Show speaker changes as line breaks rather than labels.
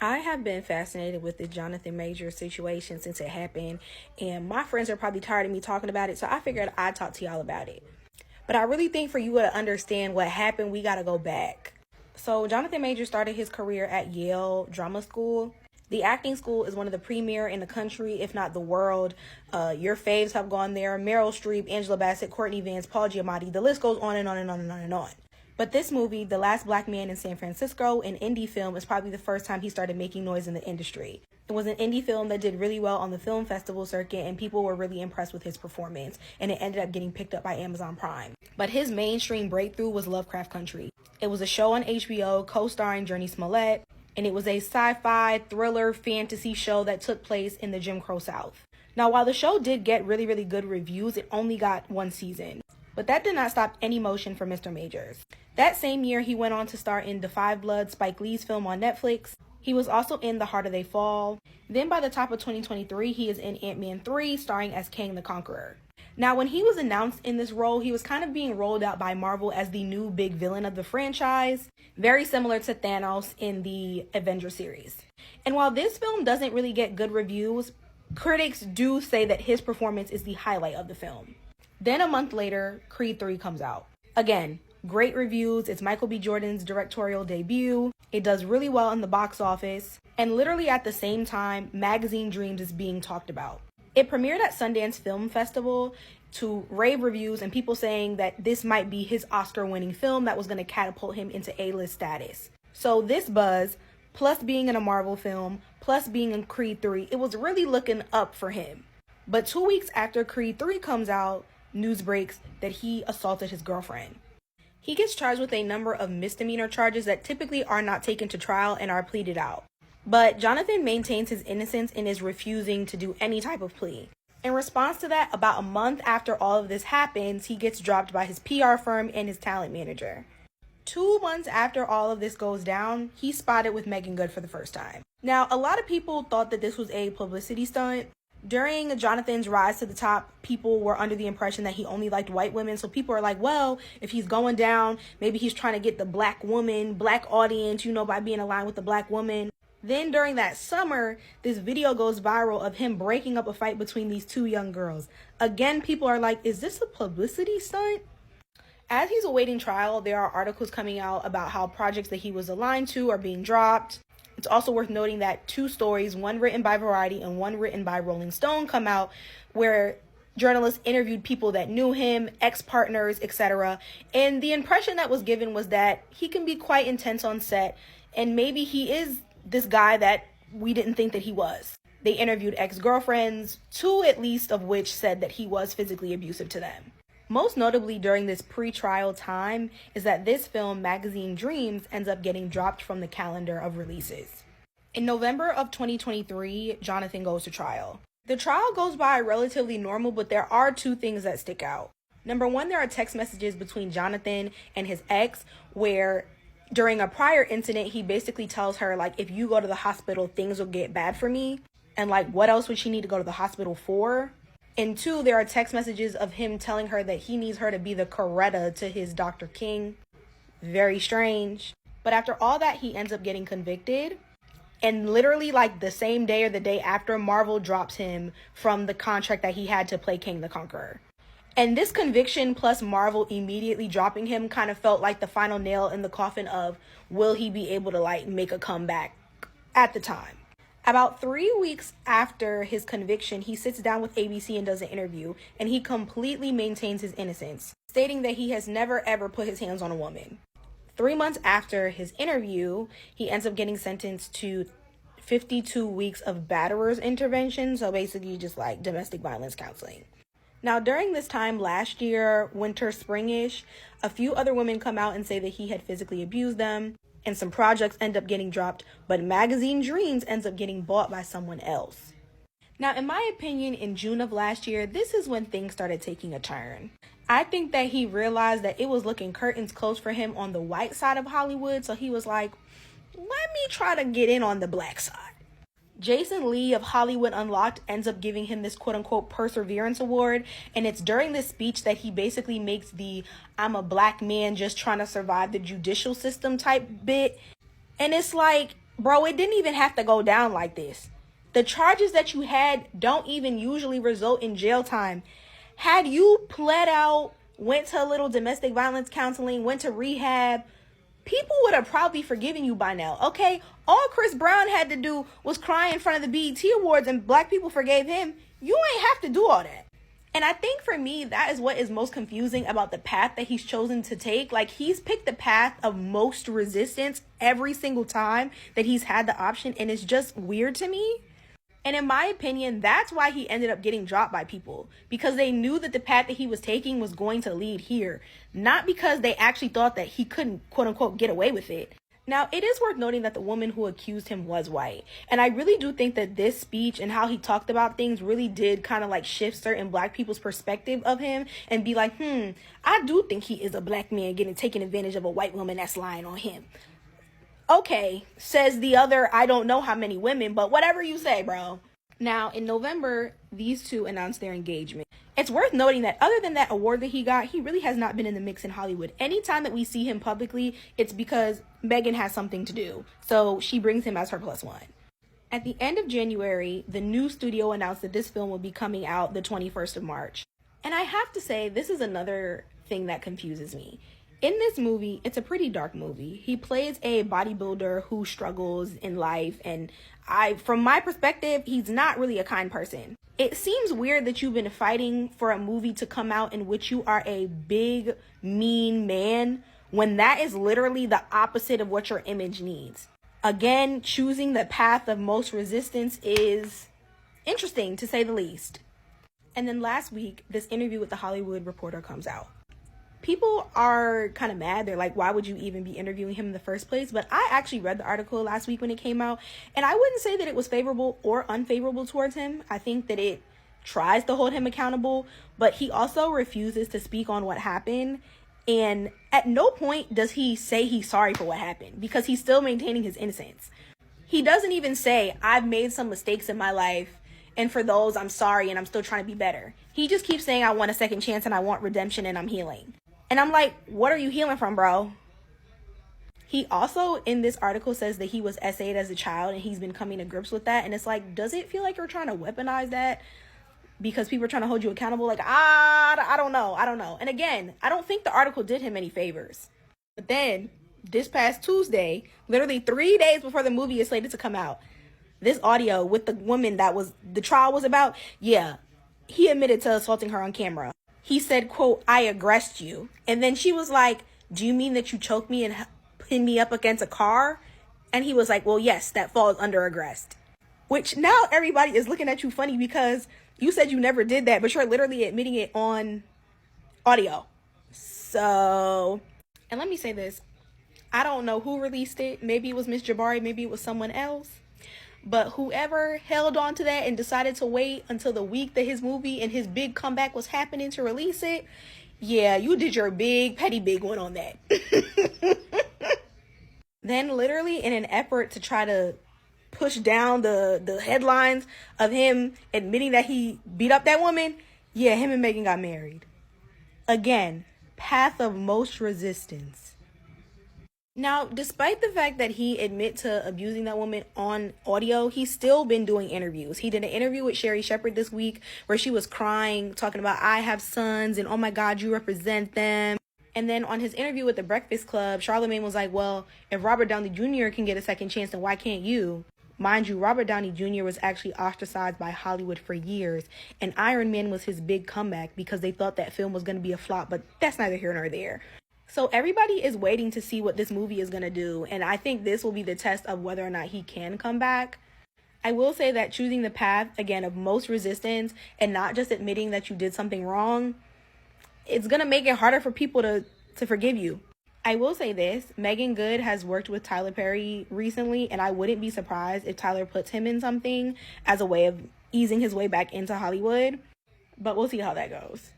I have been fascinated with the Johnathan Majors situation since it happened, and my friends are probably tired of me talking about it, so I figured I'd talk to y'all about it. But I really think for you to understand what happened, we gotta go back. So Johnathan Majors started his career at Yale Drama School. The acting school is one of the premier in the country, if not the world. Your faves have gone there: Meryl Streep, Angela Bassett, Courtney Vance, Paul Giamatti. The list goes on and on and on and on and on. But this movie, The Last Black Man in San Francisco, an indie film, is probably the first time he started making noise in the industry. It was an indie film that did really well on the film festival circuit, and people were really impressed with his performance, and it ended up getting picked up by Amazon Prime. But his mainstream breakthrough was Lovecraft Country. It was a show on HBO co-starring Journey Smollett, and it was a sci-fi, thriller, fantasy show that took place in the Jim Crow South. Now, while the show did get really, really good reviews, it only got one season. But that did not stop any motion for Mr. Majors. That same year, he went on to star in Da 5 Blood, Spike Lee's film on Netflix. He was also in The Harder They Fall. Then by the top of 2023, he is in Ant-Man 3, starring as Kang the Conqueror. Now, when he was announced in this role, he was kind of being rolled out by Marvel as the new big villain of the franchise, very similar to Thanos in the Avengers series. And while this film doesn't really get good reviews, critics do say that his performance is the highlight of the film. Then a month later, Creed 3 comes out. Again, great reviews. It's Michael B. Jordan's directorial debut. It does really well in the box office. And literally at the same time, Magazine Dreams is being talked about. It premiered at Sundance Film Festival to rave reviews and people saying that this might be his Oscar-winning film that was going to catapult him into A-list status. So this buzz, plus being in a Marvel film, plus being in Creed 3, it was really looking up for him. But 2 weeks after Creed 3 comes out, news breaks that he assaulted his girlfriend. He gets charged with a number of misdemeanor charges that typically are not taken to trial and are pleaded out. But Johnathan maintains his innocence and is refusing to do any type of plea. In response to that, about a month after all of this happens, he gets dropped by his PR firm and his talent manager. 2 months after all of this goes down, he's spotted with Megan Good for the first time. Now, a lot of people thought that this was a publicity stunt. During Jonathan's rise to the top, people were under the impression that he only liked white women. So people are like, well, if he's going down, maybe he's trying to get the black woman, black audience, by being aligned with the black woman. Then during that summer, this video goes viral of him breaking up a fight between these two young girls. Again, people are like, is this a publicity stunt? As he's awaiting trial, there are articles coming out about how projects that he was aligned to are being dropped. It's also worth noting that 2 stories, one written by Variety and one written by Rolling Stone, come out where journalists interviewed people that knew him, ex-partners, etc. And the impression that was given was that he can be quite intense on set, and maybe he is this guy that we didn't think that he was. They interviewed ex-girlfriends, 2 at least of which said that he was physically abusive to them. Most notably during this pre-trial time is that this film, Magazine Dreams, ends up getting dropped from the calendar of releases. In November of 2023, Johnathan goes to trial. The trial goes by relatively normal, but there are 2 things that stick out. Number 1, there are text messages between Johnathan and his ex where during a prior incident, he basically tells her, like, if you go to the hospital, things will get bad for me. And like, what else would she need to go to the hospital for? And 2, there are text messages of him telling her that he needs her to be the Coretta to his Dr. King. Very strange. But after all that, he ends up getting convicted. And literally like the same day or the day after, Marvel drops him from the contract that he had to play King the Conqueror. And this conviction plus Marvel immediately dropping him kind of felt like the final nail in the coffin of, will he be able to like make a comeback at the time? About 3 weeks after his conviction, he sits down with ABC and does an interview, and he completely maintains his innocence, stating that he has never ever put his hands on a woman. 3 months after his interview, he ends up getting sentenced to 52 weeks of batterer's intervention, so basically just like domestic violence counseling. Now, during this time last year, winter, springish, a few other women come out and say that he had physically abused them. And some projects end up getting dropped, but Magazine Dreams ends up getting bought by someone else. Now, in my opinion, in June of last year, this is when things started taking a turn. I think that he realized that it was looking curtains closed for him on the white side of Hollywood, so he was like, let me try to get in on the black side. Jason Lee of Hollywood Unlocked ends up giving him this quote-unquote perseverance award, and it's during this speech that he basically makes the I'm a black man just trying to survive the judicial system type bit. And it's like, Bro, it didn't even have to go down like this. The charges that you had don't even usually result in jail time. Had you pled out, went to a little domestic violence counseling, went to rehab, people would have probably forgiven you by now. Okay, all Chris Brown had to do was cry in front of the BET Awards and black people forgave him. You ain't have to do all that. And I think for me, that is what is most confusing about the path that he's chosen to take. Like, he's picked the path of most resistance every single time that he's had the option, and it's just weird to me. And in my opinion, that's why he ended up getting dropped by people, because they knew that the path that he was taking was going to lead here, not because they actually thought that he couldn't, quote unquote, get away with it. Now, it is worth noting that the woman who accused him was white. And I really do think that this speech and how he talked about things really did kind of like shift certain black people's perspective of him and be like, I do think he is a black man getting taken advantage of a white woman that's lying on him. Okay, says the other, I don't know how many women, but whatever you say, bro. Now, in November, these two announced their engagement. It's worth noting that other than that award that he got, he really has not been in the mix in Hollywood. Anytime that we see him publicly, it's because Megan has something to do. So she brings him as her plus one. At the end of January, the new studio announced that this film will be coming out the 21st of March. And I have to say, this is another thing that confuses me. In this movie, it's a pretty dark movie. He plays a bodybuilder who struggles in life, and from my perspective, he's not really a kind person. It seems weird that you've been fighting for a movie to come out in which you are a big, mean man, when that is literally the opposite of what your image needs. Again, choosing the path of most resistance is interesting, to say the least. And then last week, this interview with The Hollywood Reporter comes out. People are kind of mad. They're like, why would you even be interviewing him in the first place? But I actually read the article last week when it came out, and I wouldn't say that it was favorable or unfavorable towards him. I think that it tries to hold him accountable, but he also refuses to speak on what happened. And at no point does he say he's sorry for what happened, because he's still maintaining his innocence. He doesn't even say, I've made some mistakes in my life, and for those, I'm sorry, and I'm still trying to be better. He just keeps saying, I want a second chance, and I want redemption, and I'm healing. And I'm like, what are you healing from, bro? He also, in this article, says that he was SA'd as a child and he's been coming to grips with that. And it's like, does it feel like you're trying to weaponize that because people are trying to hold you accountable? Like, I don't know. And again, I don't think the article did him any favors. But then, this past Tuesday, literally 3 days before the movie is slated to come out, this audio with the woman that the trial was about, yeah, he admitted to assaulting her on camera. He said, quote, I aggressed you. And then she was like, do you mean that you choked me and pinned me up against a car? And he was like, well, yes, that falls under aggressed. Which now everybody is looking at you funny because you said you never did that, but you're literally admitting it on audio. So, and let me say this. I don't know who released it. Maybe it was Miss Jabari. Maybe it was someone else. But whoever held on to that and decided to wait until the week that his movie and his big comeback was happening to release it, yeah, you did your big, petty big one on that. Then literally in an effort to try to push down the headlines of him admitting that he beat up that woman, yeah, him and Megan got married. Again, path of most resistance. Now, despite the fact that he admit to abusing that woman on audio, he's still been doing interviews. He did an interview with Sherry Shepherd this week where she was crying, talking about, I have sons and oh my God, you represent them. And then on his interview with the Breakfast Club, Charlamagne was like, well, if Robert Downey Jr. can get a second chance, then why can't you? Mind you, Robert Downey Jr. was actually ostracized by Hollywood for years, and Iron Man was his big comeback because they thought that film was going to be a flop, but that's neither here nor there. So everybody is waiting to see what this movie is going to do, and I think this will be the test of whether or not he can come back. I will say that choosing the path, again, of most resistance and not just admitting that you did something wrong, it's going to make it harder for people to forgive you. I will say this, Megan Good has worked with Tyler Perry recently, and I wouldn't be surprised if Tyler puts him in something as a way of easing his way back into Hollywood, but we'll see how that goes.